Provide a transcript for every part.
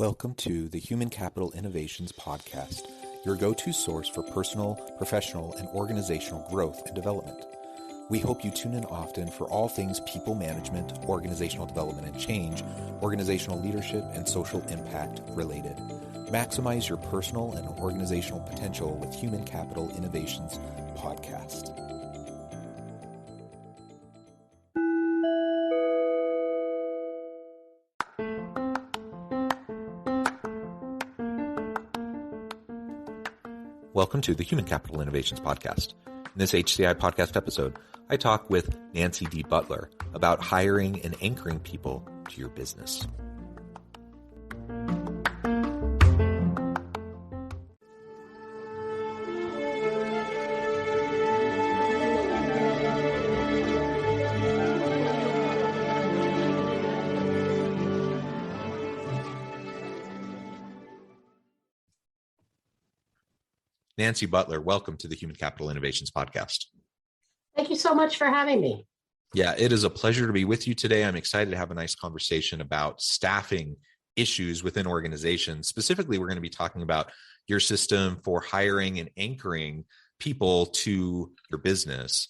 Welcome to the Human Capital Innovations Podcast, your go-to source for personal, professional, and organizational growth and development. We hope you tune in often for all things people management, organizational development and change, organizational leadership, and social impact related. Maximize your personal and organizational potential with Human Capital Innovations Podcast. Welcome to the Human Capital Innovations Podcast. In this HCI podcast episode, I talk with Nancy D. Butler about hiring and anchoring people to your business. Nancy Butler, welcome to the Human Capital Innovations Podcast. Thank you so much for having me. Yeah, it is a pleasure to be with you today. I'm excited to have a nice conversation about staffing issues within organizations. Specifically, we're going to be talking about your system for hiring and anchoring people to your business.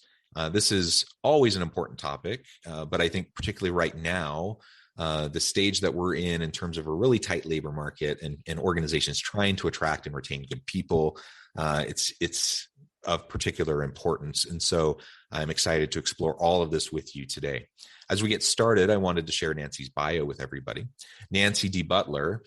This is always an important topic, but I think particularly right now, the stage that we're in terms of a really tight labor market and organizations trying to attract and retain good people, it's of particular importance. And so I'm excited to explore all of this with you today. As we get started, I wanted to share Nancy's bio with everybody. Nancy D. Butler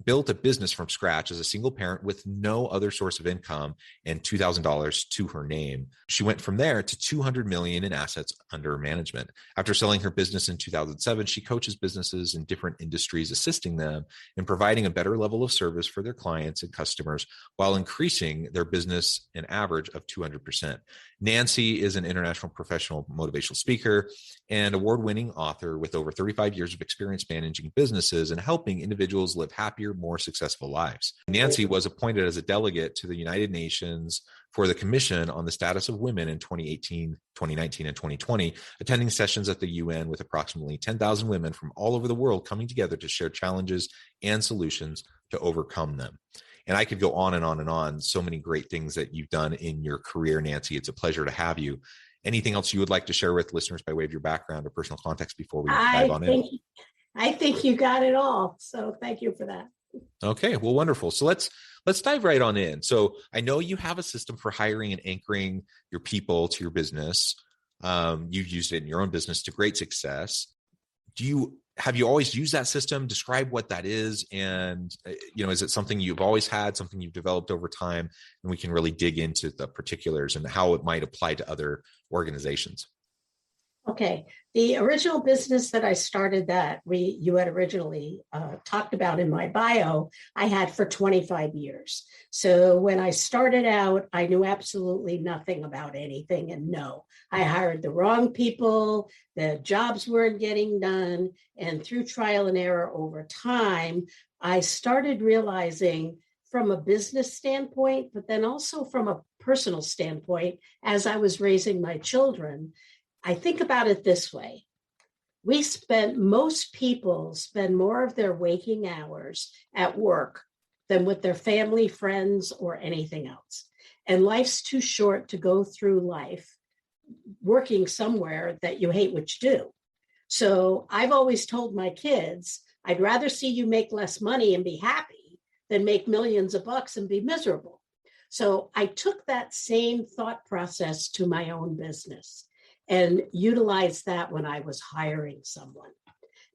built a business from scratch as a single parent with no other source of income and $2,000 to her name. She went from there to $200 million in assets under management. After selling her business in 2007, she coaches businesses in different industries, assisting them in providing a better level of service for their clients and customers while increasing their business an average of 200%. Nancy is an international professional motivational speaker and award-winning author with over 35 years of experience managing businesses and helping individuals live happier, more successful lives. Nancy was appointed as a delegate to the United Nations for the Commission on the Status of Women in 2018, 2019, and 2020, attending sessions at the UN with approximately 10,000 women from all over the world coming together to share challenges and solutions to overcome them. And I could go on and on and on. So many great things that you've done in your career, Nancy. It's a pleasure to have you. Anything else you would like to share with listeners by way of your background or personal context before we dive on in? I think you got it all. So thank you for that. Okay, well, wonderful. So let's dive right on in. So I know you have a system for hiring and anchoring your people to your business. You've used it in your own business to great success. Have you always used that system? Describe what that is. And, is it something you've always had, something you've developed over time? And we can really dig into the particulars and how it might apply to other organizations. Okay. The original business that I started that you had originally talked about in my bio, I had for 25 years. So when I started out, I knew absolutely nothing about anything. And no, I hired the wrong people. The jobs weren't getting done. And through trial and error over time, I started realizing from a business standpoint, but then also from a personal standpoint, as I was raising my children, I think about it this way. Most people spend more of their waking hours at work than with their family, friends, or anything else. And life's too short to go through life working somewhere that you hate what you do. So I've always told my kids, I'd rather see you make less money and be happy than make millions of bucks and be miserable. So I took that same thought process to my own business and utilized that when I was hiring someone.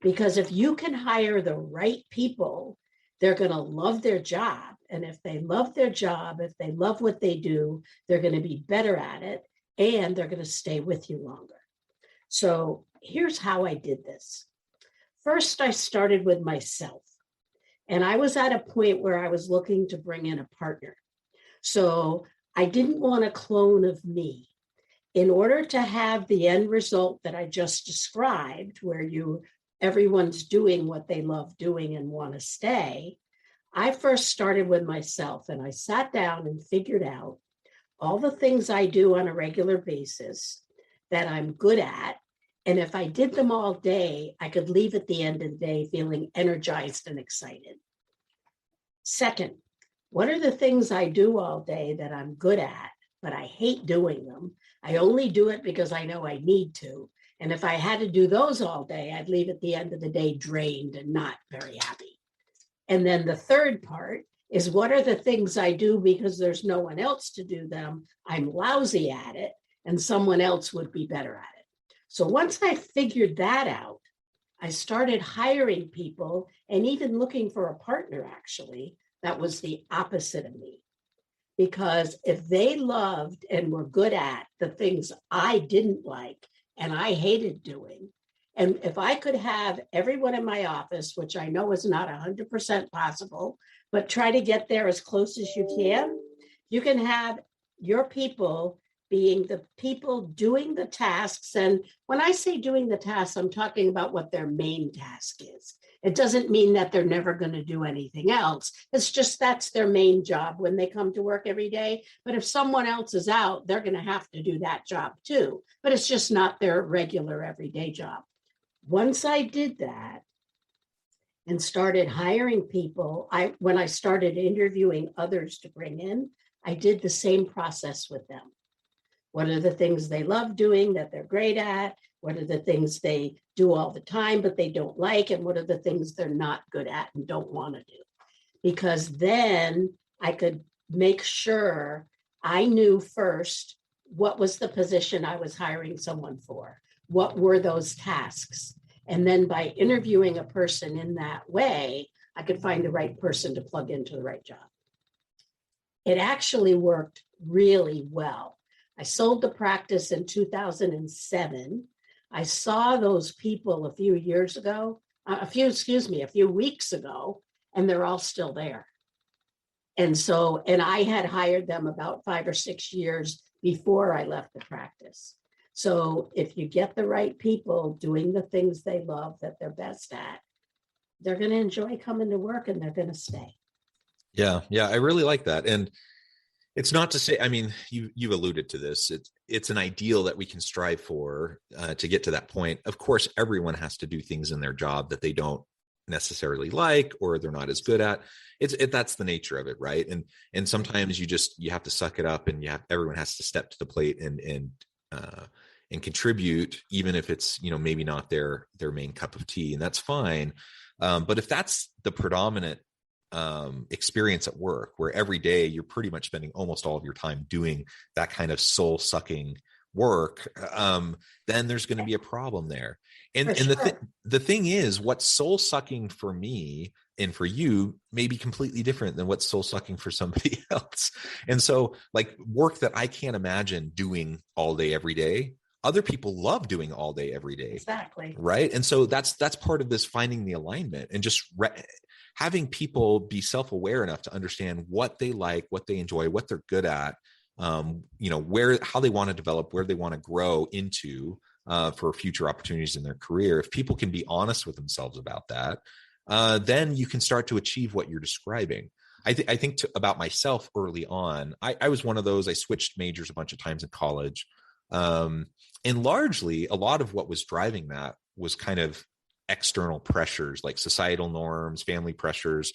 Because if you can hire the right people, they're going to love their job. And if they love their job, if they love what they do, they're going to be better at it and they're going to stay with you longer. So here's how I did this. First, I started with myself. And I was at a point where I was looking to bring in a partner. So I didn't want a clone of me. In order to have the end result that I just described, where everyone's doing what they love doing and want to stay, I first started with myself and I sat down and figured out all the things I do on a regular basis that I'm good at. And if I did them all day, I could leave at the end of the day feeling energized and excited. Second, what are the things I do all day that I'm good at, but I hate doing them? I only do it because I know I need to. And if I had to do those all day, I'd leave at the end of the day drained and not very happy. And then the third part is, what are the things I do because there's no one else to do them? I'm lousy at it and someone else would be better at it. So once I figured that out, I started hiring people and even looking for a partner, actually, that was the opposite of me. Because if they loved and were good at the things I didn't like and I hated doing, and if I could have everyone in my office, which I know is not 100% possible, but try to get there as close as you can have your people being the people doing the tasks. And when I say doing the tasks, I'm talking about what their main task is. It doesn't mean that they're never going to do anything else. It's just that's their main job when they come to work every day. But if someone else is out, they're going to have to do that job too. But it's just not their regular everyday job. Once I did that and started hiring people, when I started interviewing others to bring in, I did the same process with them. What are the things they love doing that they're great at? What are the things they do all the time but they don't like? And what are the things they're not good at and don't want to do? Because then I could make sure I knew first what was the position I was hiring someone for. What were those tasks? And then by interviewing a person in that way, I could find the right person to plug into the right job. It actually worked really well. I sold the practice in 2007. I saw those people a few weeks ago, and they're all still there. And I had hired them about 5 or 6 years before I left the practice. So if you get the right people doing the things they love that they're best at, they're going to enjoy coming to work and they're going to stay. Yeah. I really like that. And it's not to say, I mean, you've alluded to this. It's an ideal that we can strive for to get to that point. Of course, everyone has to do things in their job that they don't necessarily like or they're not as good at. That's the nature of it, right? And sometimes you have to suck it up, and everyone has to step to the plate and contribute, even if it's maybe not their main cup of tea, and that's fine. But if that's the predominant experience at work, where every day you're pretty much spending almost all of your time doing that kind of soul sucking work, then there's going to be a problem there. And the thing is, what's soul sucking for me and for you may be completely different than what's soul sucking for somebody else. And so, like, work that I can't imagine doing all day every day, other people love doing all day every day. Exactly. Right. And so that's part of this, finding the alignment and just having people be self-aware enough to understand what they like, what they enjoy, what they're good at, how they want to develop, where they want to grow into for future opportunities in their career. If people can be honest with themselves about that, then you can start to achieve what you're describing. I think about myself early on. I was one of those. I switched majors a bunch of times in college. And largely, a lot of what was driving that was kind of external pressures, like societal norms, family pressures,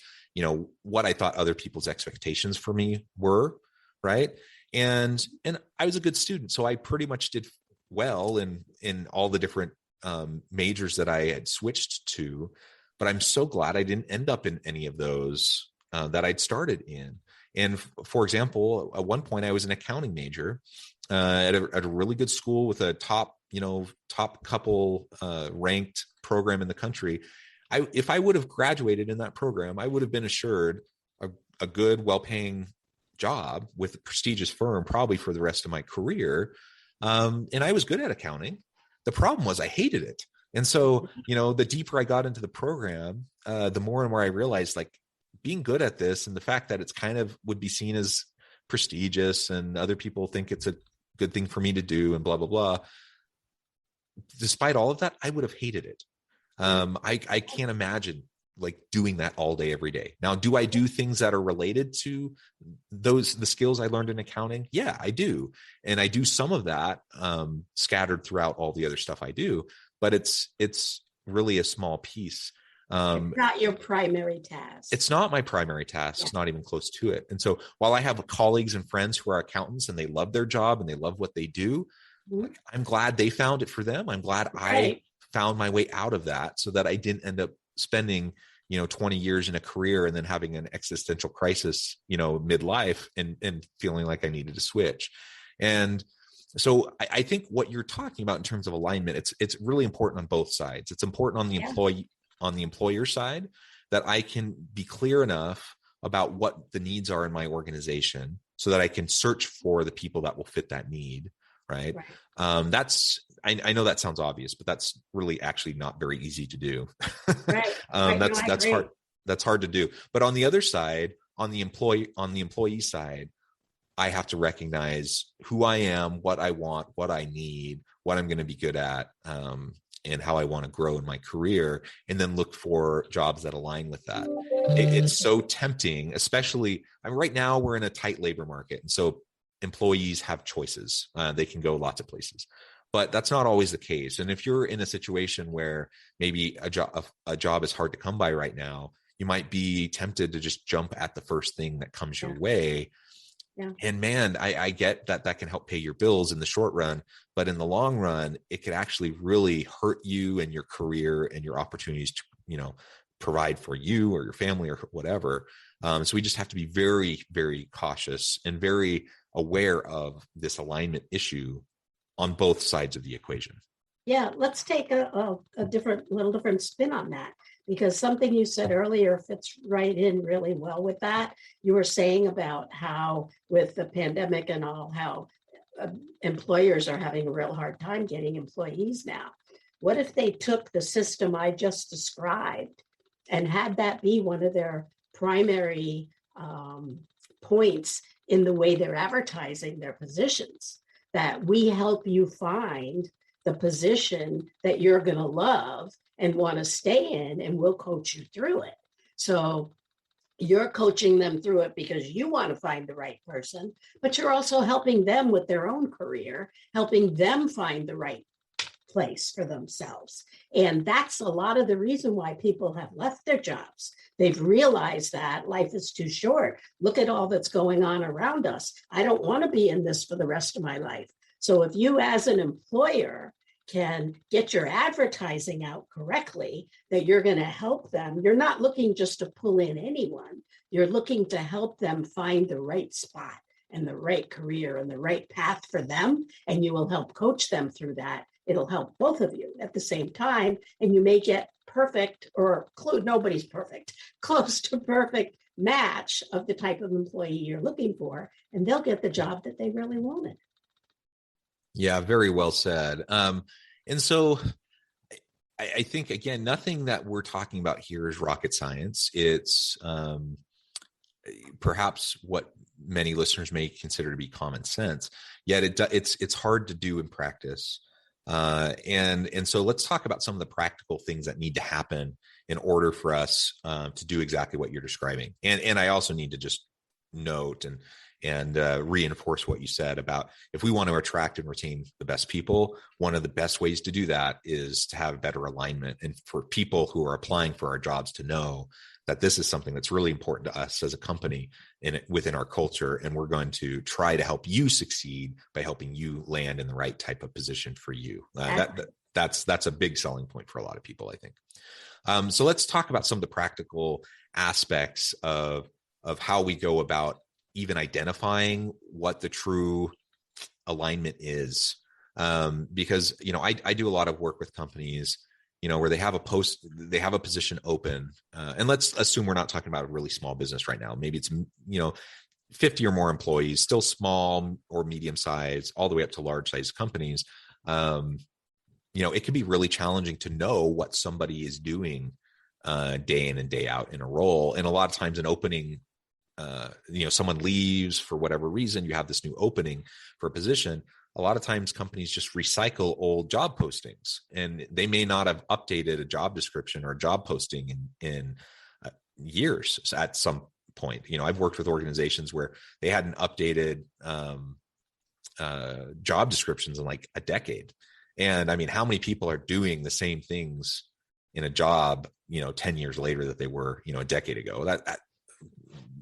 what I thought other people's expectations for me were, right? And I was a good student, so I pretty much did well in all the different majors that I had switched to. But I'm so glad I didn't end up in any of those that I'd started in. And for example, at one point I was an accounting major at a really good school with a top couple ranked program in the country. If I would have graduated in that program, I would have been assured a good, well-paying job with a prestigious firm, probably for the rest of my career. And I was good at accounting. The problem was I hated it. And so, the deeper I got into the program, the more and more I realized, like, being good at this and the fact that it's kind of would be seen as prestigious and other people think it's a good thing for me to do and blah, blah, blah. Despite all of that, I would have hated it. I can't imagine like doing that all day, every day. Now, do I do things that are related to the skills I learned in accounting? Yeah, I do. And I do some of that scattered throughout all the other stuff I do, but it's really a small piece. It's not your primary task. It's not my primary task. Yeah. It's not even close to it. And so while I have colleagues and friends who are accountants and they love their job and they love what they do, Mhm. I'm glad they found it for them. I'm glad I Right. found my way out of that so that I didn't end up spending, 20 years in a career and then having an existential crisis, midlife and feeling like I needed to switch. And so I think what you're talking about in terms of alignment, it's really important on both sides. It's important on the Yeah. employer side, that I can be clear enough about what the needs are in my organization so that I can search for the people that will fit that need. Right. Right. I know that sounds obvious, but that's really actually not very easy to do. Right. Right. No, I That's hard. agree. That's hard to do. But on the other side, on the employee side, I have to recognize who I am, what I want, what I need, what I'm going to be good at, and how I want to grow in my career, and then look for jobs that align with that. It's so tempting, especially right now we're in a tight labor market. And so employees have choices. They can go lots of places, but that's not always the case. And if you're in a situation where maybe a job is hard to come by right now, you might be tempted to just jump at the first thing that comes your way. Yeah. And man, I get that can help pay your bills in the short run, but in the long run, it could actually really hurt you and your career and your opportunities to, provide for you or your family or whatever. So we just have to be very, very cautious and very aware of this alignment issue on both sides of the equation. Yeah, let's take a little different spin on that, because something you said earlier fits right in really well with that. You were saying about how with the pandemic and all, how employers are having a real hard time getting employees now. What if they took the system I just described and had that be one of their primary points in the way they're advertising their positions, that we help you find the position that you're going to love and want to stay in, and we'll coach you through it. So you're coaching them through it because you want to find the right person, but you're also helping them with their own career, helping them find the right place for themselves. And that's a lot of the reason why people have left their jobs. They've realized that life is too short. Look at all that's going on around us. I don't want to be in this for the rest of my life. So if you as an employer can get your advertising out correctly, that you're going to help them, you're not looking just to pull in anyone. You're looking to help them find the right spot and the right career and the right path for them. And you will help coach them through that. It'll help both of you at the same time. And you may get perfect, or nobody's perfect, close to perfect match of the type of employee you're looking for. And they'll get the job that they really wanted. Yeah, very well said. And so I think, again, nothing that we're talking about here is rocket science. It's perhaps what many listeners may consider to be common sense, yet it's hard to do in practice. And so let's talk about some of the practical things that need to happen in order for us to do exactly what you're describing. And I also need to just note and reinforce what you said about, if we want to attract and retain the best people, one of the best ways to do that is to have better alignment, and for people who are applying for our jobs to know that this is something that's really important to us as a company within our culture. And we're going to try to help you succeed by helping you land in the right type of position for you. That's a big selling point for a lot of people, I think. So let's talk about some of the practical aspects of how we go about even identifying what the true alignment is. Because, I do a lot of work with companies, where they have a position open. And let's assume we're not talking about a really small business right now. Maybe it's, 50 or more employees, still small or medium size, all the way up to large size companies. It can be really challenging to know what somebody is doing day in and day out in a role. And a lot of times an opening, someone leaves for whatever reason, you have this new opening for a position. A lot of times companies just recycle old job postings, and they may not have updated a job description or a job posting in years at some point. I've worked with organizations where they hadn't updated job descriptions in like a decade. And I mean, how many people are doing the same things in a job, 10 years later that they were, a decade ago. That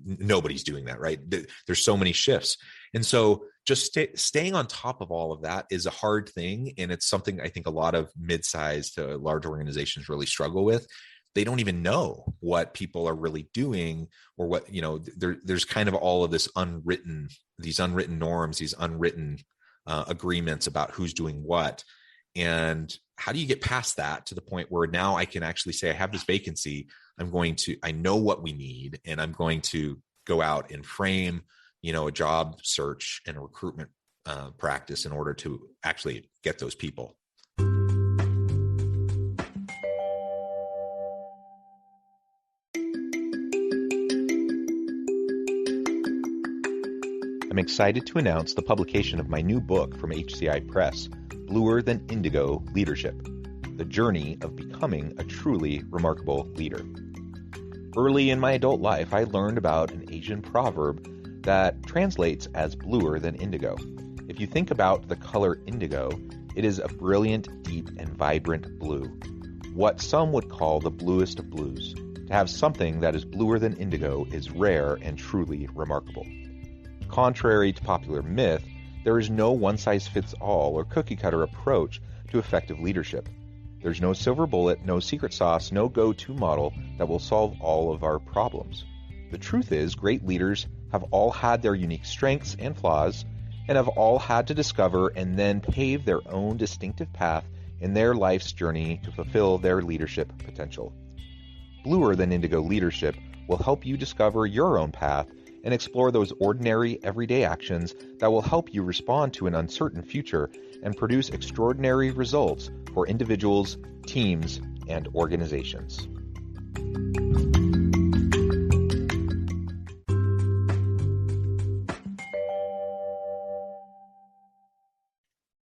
nobody's doing that, right? There's so many shifts. And so just staying on top of all of that is a hard thing. And it's something I think a lot of mid-sized to large organizations really struggle with. They don't even know what people are really doing, or what, there's kind of all of these unwritten norms, these unwritten agreements about who's doing what. And how do you get past that to the point where now I can actually say, I have this vacancy. I know what we need, and I'm going to go out and frame, a job search and a recruitment practice in order to actually get those people. I'm excited to announce the publication of my new book from HCI Press, Bluer Than Indigo Leadership: The Journey of Becoming a Truly Remarkable Leader. Early in my adult life, I learned about an Asian proverb that translates as bluer than indigo. If you think about the color indigo, it is a brilliant, deep, and vibrant blue, what some would call the bluest of blues. To have something that is bluer than indigo is rare and truly remarkable. Contrary to popular myth, there is no one-size-fits-all or cookie-cutter approach to effective leadership. There's no silver bullet, no secret sauce, no go-to model that will solve all of our problems. The truth is, great leaders have all had their unique strengths and flaws, and have all had to discover and then pave their own distinctive path in their life's journey to fulfill their leadership potential. Bluer Than Indigo Leadership will help you discover your own path and explore those ordinary, everyday actions that will help you respond to an uncertain future and produce extraordinary results for individuals, teams, and organizations.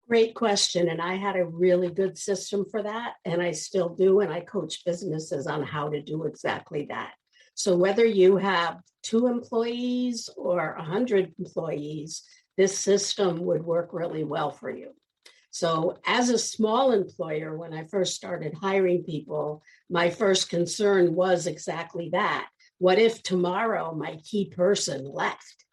Great question. And I had a really good system for that. And I still do. And I coach businesses on how to do exactly that. So whether you have 2 employees or 100 employees, this system would work really well for you. So as a small employer, when I first started hiring people, my first concern was exactly that. What if tomorrow my key person left?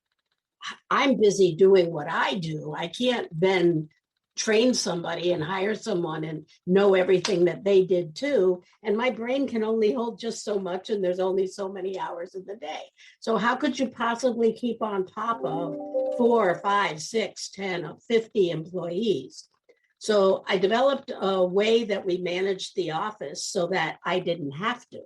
I'm busy doing what I do. I can't then train somebody and hire someone and know everything that they did too. And my brain can only hold just so much, and there's only so many hours in the day. So how could you possibly keep on top of 4, 5, 6, 10, 50 employees? So I developed a way that we managed the office so that I didn't have to.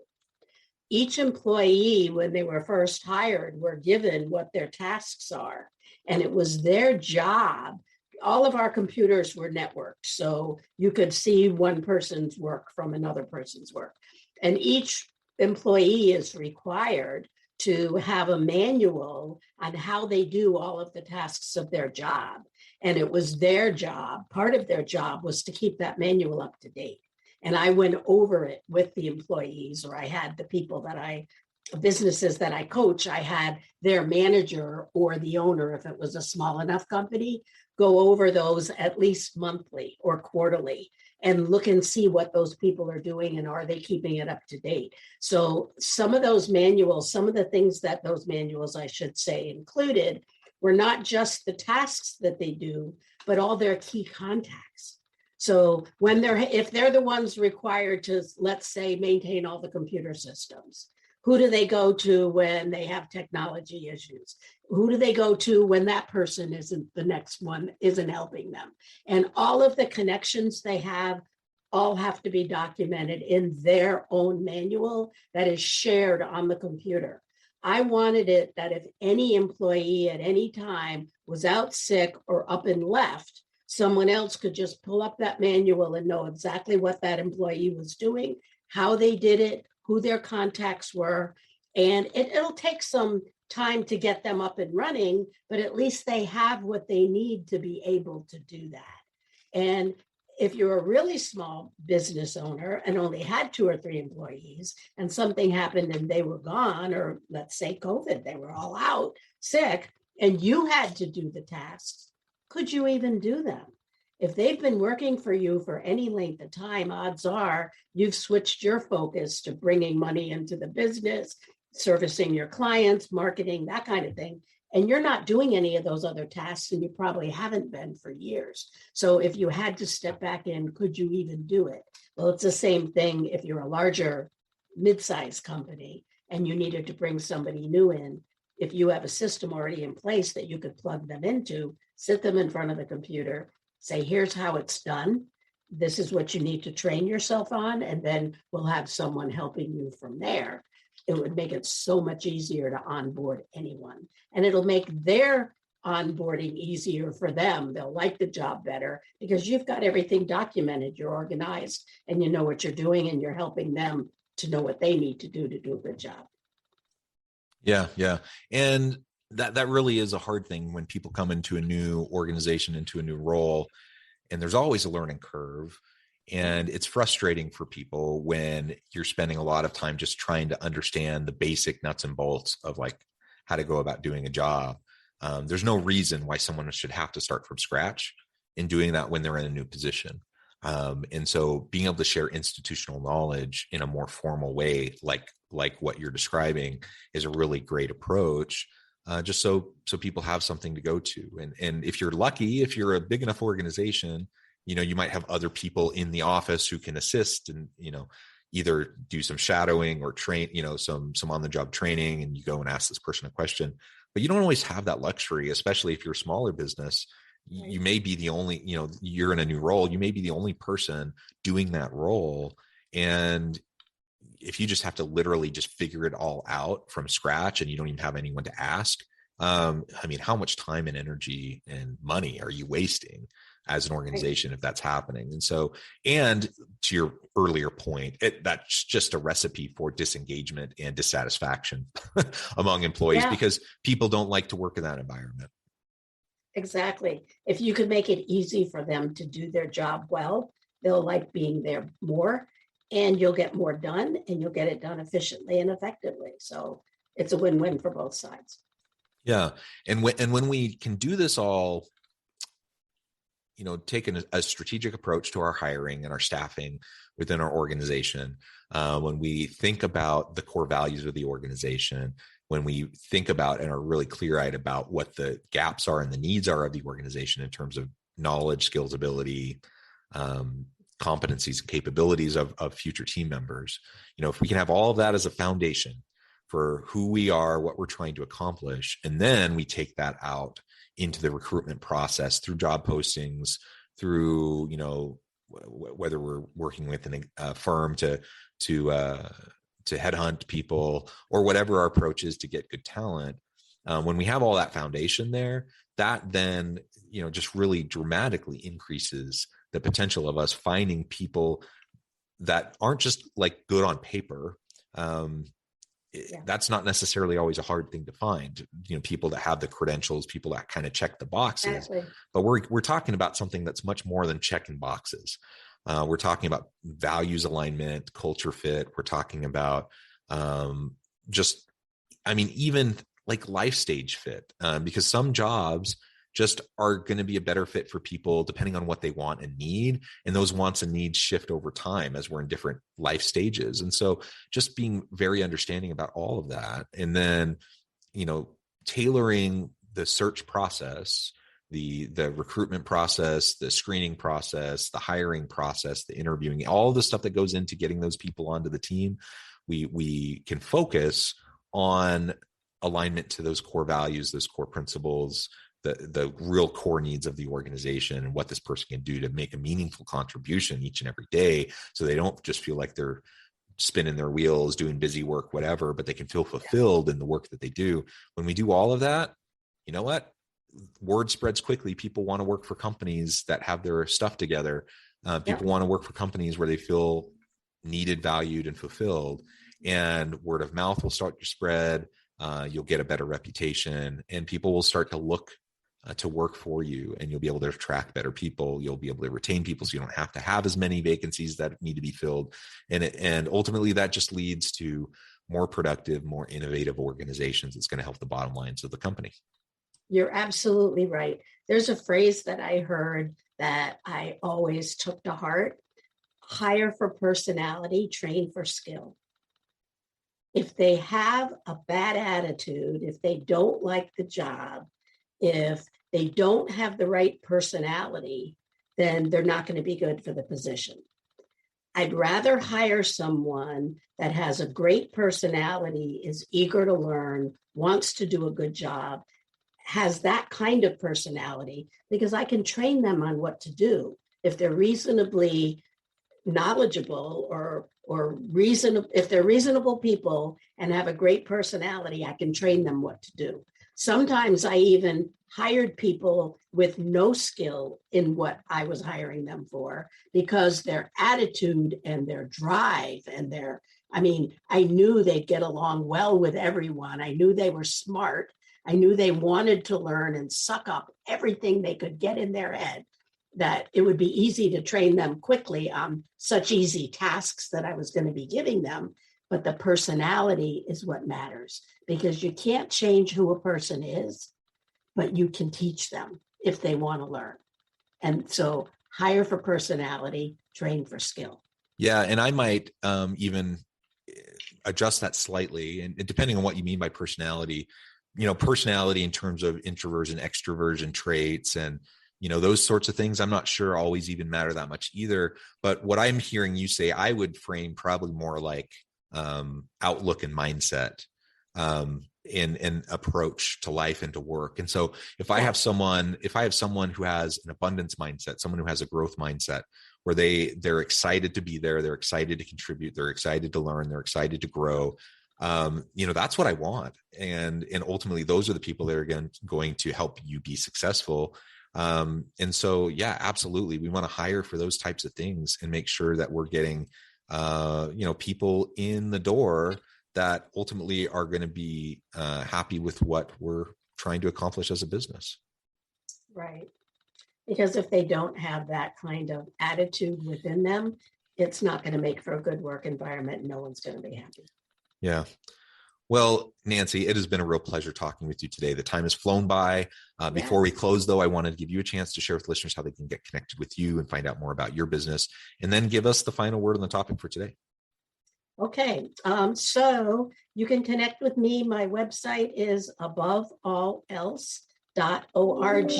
Each employee, when they were first hired, were given what their tasks are, and it was their job. All of our computers were networked, so you could see one person's work from another person's work. And each employee is required to have a manual on how they do all of the tasks of their job. And it was their job, part of their job was to keep that manual up to date. And I went over it with the employees, or I had the people businesses that I coach, I had their manager or the owner, if it was a small enough company, go over those at least monthly or quarterly and look and see what those people are doing and are they keeping it up to date. So some of those manuals, some of the things that those manuals, I should say, included were not just the tasks that they do, but all their key contacts. So if they're the ones required to, let's say, maintain all the computer systems, who do they go to when they have technology issues? Who do they go to when that person isn't helping them? And all of the connections they have all have to be documented in their own manual that is shared on the computer. I wanted it that if any employee at any time was out sick or up and left, someone else could just pull up that manual and know exactly what that employee was doing, how they did it, who their contacts were. And it'll take some time to get them up and running, but at least they have what they need to be able to do that. And if you're a really small business owner and only had 2 or 3 employees and something happened and they were gone, or let's say COVID, they were all out sick and you had to do the tasks, could you even do them? If they've been working for you for any length of time, odds are you've switched your focus to bringing money into the business, servicing your clients, marketing, that kind of thing. And you're not doing any of those other tasks, and you probably haven't been for years. So if you had to step back in, could you even do it? Well, it's the same thing if you're a larger mid-sized company and you needed to bring somebody new in. If you have a system already in place that you could plug them into, sit them in front of the computer, say, here's how it's done. This is what you need to train yourself on, and then we'll have someone helping you from there. It would make it so much easier to onboard anyone, and it'll make their onboarding easier for them. They'll like the job better because you've got everything documented, you're organized, and you know what you're doing, and you're helping them to know what they need to do a good job. Yeah, yeah. And that really is a hard thing when people come into a new organization, into a new role, and there's always a learning curve. And it's frustrating for people when you're spending a lot of time just trying to understand the basic nuts and bolts of like how to go about doing a job. There's no reason why someone should have to start from scratch in doing that when they're in a new position. And so being able to share institutional knowledge in a more formal way, like what you're describing, is a really great approach. Just so people have something to go to. And if you're lucky, if you're a big enough organization, you might have other people in the office who can assist and, either do some shadowing or train, some on the job training, and you go and ask this person a question. But you don't always have that luxury, especially if you're a smaller business. You may be the only, you're in a new role, you may be the only person doing that role. And if you just have to literally just figure it all out from scratch and you don't even have anyone to ask, how much time and energy and money are you wasting as an organization if that's happening? And so, and to your earlier point, that's just a recipe for disengagement and dissatisfaction among employees, because people don't like to work in that environment. Exactly. If you could make it easy for them to do their job well, they'll like being there more, and you'll get more done, and you'll get it done efficiently and effectively. So it's a win-win for both sides. Yeah. And when we can do this all, taking a strategic approach to our hiring and our staffing within our organization, when we think about the core values of the organization, when we think about and are really clear-eyed about what the gaps are and the needs are of the organization in terms of knowledge, skills, ability, competencies and capabilities of future team members, if we can have all of that as a foundation for who we are, what we're trying to accomplish, and then we take that out into the recruitment process through job postings, through, whether we're working with a firm to headhunt people, or whatever our approach is to get good talent. When we have all that foundation there, that then, just really dramatically increases the potential of us finding people that aren't just like good on paper. That's not necessarily always a hard thing to find, people that have the credentials, people that kind of check the boxes. Exactly. But we're talking about something that's much more than checking boxes. We're talking about values alignment, culture fit. We're talking about even like life stage fit, because some jobs just are going to be a better fit for people depending on what they want and need. And those wants and needs shift over time as we're in different life stages. And so just being very understanding about all of that. And then, tailoring the search process, the recruitment process, the screening process, the hiring process, the interviewing, all the stuff that goes into getting those people onto the team. We can focus on alignment to those core values, those core principles, the real core needs of the organization, and what this person can do to make a meaningful contribution each and every day, so they don't just feel like they're spinning their wheels, doing busy work, whatever, but they can feel fulfilled in the work that they do. When we do all of that, you know what? Word spreads quickly. People want to work for companies that have their stuff together. People want to work for companies where they feel needed, valued, and fulfilled. And word of mouth will start to spread. You'll get a better reputation, and people will start to look to work for you, and you'll be able to attract better people. You'll be able to retain people, so you don't have to have as many vacancies that need to be filled. And ultimately that just leads to more productive, more innovative organizations. It's going to help the bottom lines of the company. You're absolutely right. There's a phrase that I heard that I always took to heart: hire for personality, train for skill. If they have a bad attitude, if they don't like the job, if they don't have the right personality, then they're not going to be good for the position. I'd rather hire someone that has a great personality, is eager to learn, wants to do a good job, has that kind of personality, because I can train them on what to do. If they're reasonably knowledgeable or reasonable, if they're reasonable people and have a great personality, I can train them what to do. Sometimes I even hired people with no skill in what I was hiring them for, because their attitude and their drive and I knew they'd get along well with everyone. I knew they were smart. I knew they wanted to learn and suck up everything they could get in their head, that it would be easy to train them quickly on such easy tasks that I was going to be giving them. But the personality is what matters, because you can't change who a person is, but you can teach them if they want to learn. And so hire for personality, train for skill. Yeah. And I might even adjust that slightly. And depending on what you mean by personality, personality in terms of introversion, extroversion traits, and those sorts of things, I'm not sure always even matter that much either. But what I'm hearing you say, I would frame probably more like outlook and mindset, in approach to life and to work. And so if I have someone who has an abundance mindset, someone who has a growth mindset, where they're excited to be there, they're excited to contribute, they're excited to learn, they're excited to grow, that's what I want. And ultimately those are the people that are going to help you be successful. And so, yeah, absolutely. We want to hire for those types of things and make sure that we're getting, people in the door that ultimately are going to be happy with what we're trying to accomplish as a business. Right. Because if they don't have that kind of attitude within them, it's not going to make for a good work environment. No one's going to be happy. Yeah. Well, Nancy, it has been a real pleasure talking with you today. The time has flown by. Before we close, though, I wanted to give you a chance to share with listeners how they can get connected with you and find out more about your business, and then give us the final word on the topic for today. Okay. So you can connect with me. My website is aboveallelse.org.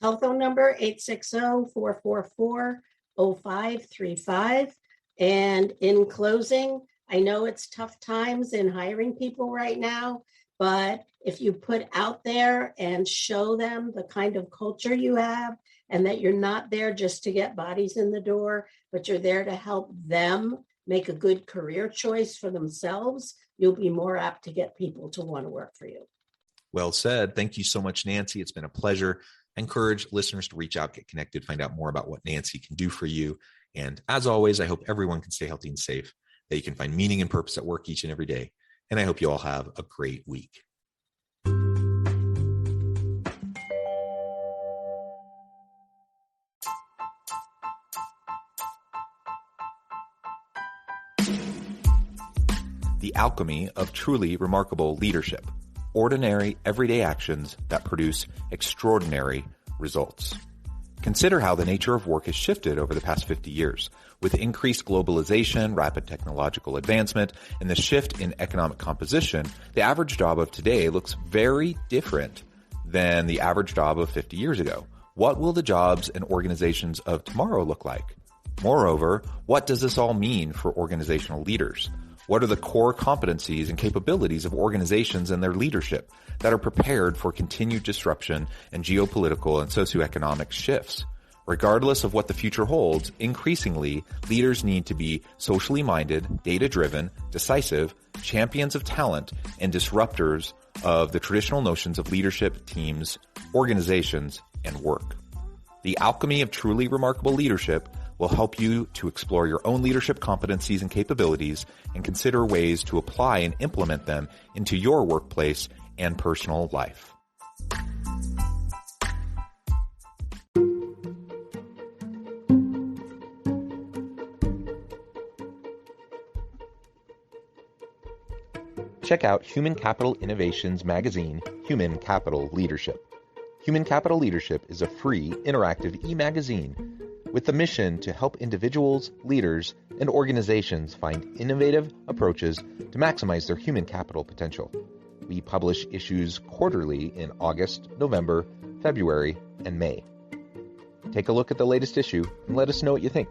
Telephone number 860-444-0535. And in closing, I know it's tough times in hiring people right now, but if you put out there and show them the kind of culture you have, and that you're not there just to get bodies in the door, but you're there to help them make a good career choice for themselves, you'll be more apt to get people to want to work for you. Well said. Thank you so much, Nancy. It's been a pleasure. I encourage listeners to reach out, get connected, find out more about what Nancy can do for you. And as always, I hope everyone can stay healthy and safe, that you can find meaning and purpose at work each and every day. And I hope you all have a great week. The alchemy of truly remarkable leadership. Ordinary, everyday actions that produce extraordinary results. Consider how the nature of work has shifted over the past 50 years. With increased globalization, rapid technological advancement, and the shift in economic composition, the average job of today looks very different than the average job of 50 years ago. What will the jobs and organizations of tomorrow look like? Moreover, what does this all mean for organizational leaders? What are the core competencies and capabilities of organizations and their leadership that are prepared for continued disruption and geopolitical and socioeconomic shifts? Regardless of what the future holds, increasingly, leaders need to be socially minded, data-driven, decisive, champions of talent, and disruptors of the traditional notions of leadership, teams, organizations, and work. The alchemy of truly remarkable leadership will help you to explore your own leadership competencies and capabilities and consider ways to apply and implement them into your workplace and personal life. Check out Human Capital Innovations magazine, Human Capital Leadership. Human Capital Leadership is a free, interactive e-magazine with the mission to help individuals, leaders, and organizations find innovative approaches to maximize their human capital potential. We publish issues quarterly in August, November, February, and May. Take a look at the latest issue and let us know what you think.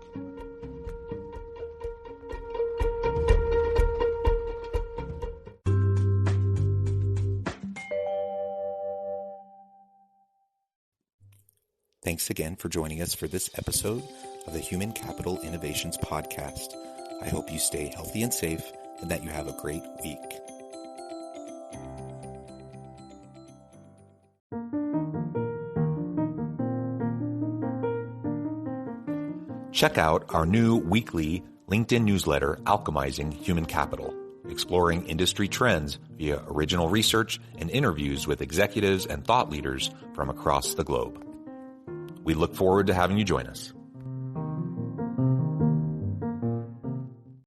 Thanks again for joining us for this episode of the Human Capital Innovations Podcast. I hope you stay healthy and safe and that you have a great week. Check out our new weekly LinkedIn newsletter, Alchemizing Human Capital, exploring industry trends via original research and interviews with executives and thought leaders from across the globe. We look forward to having you join us.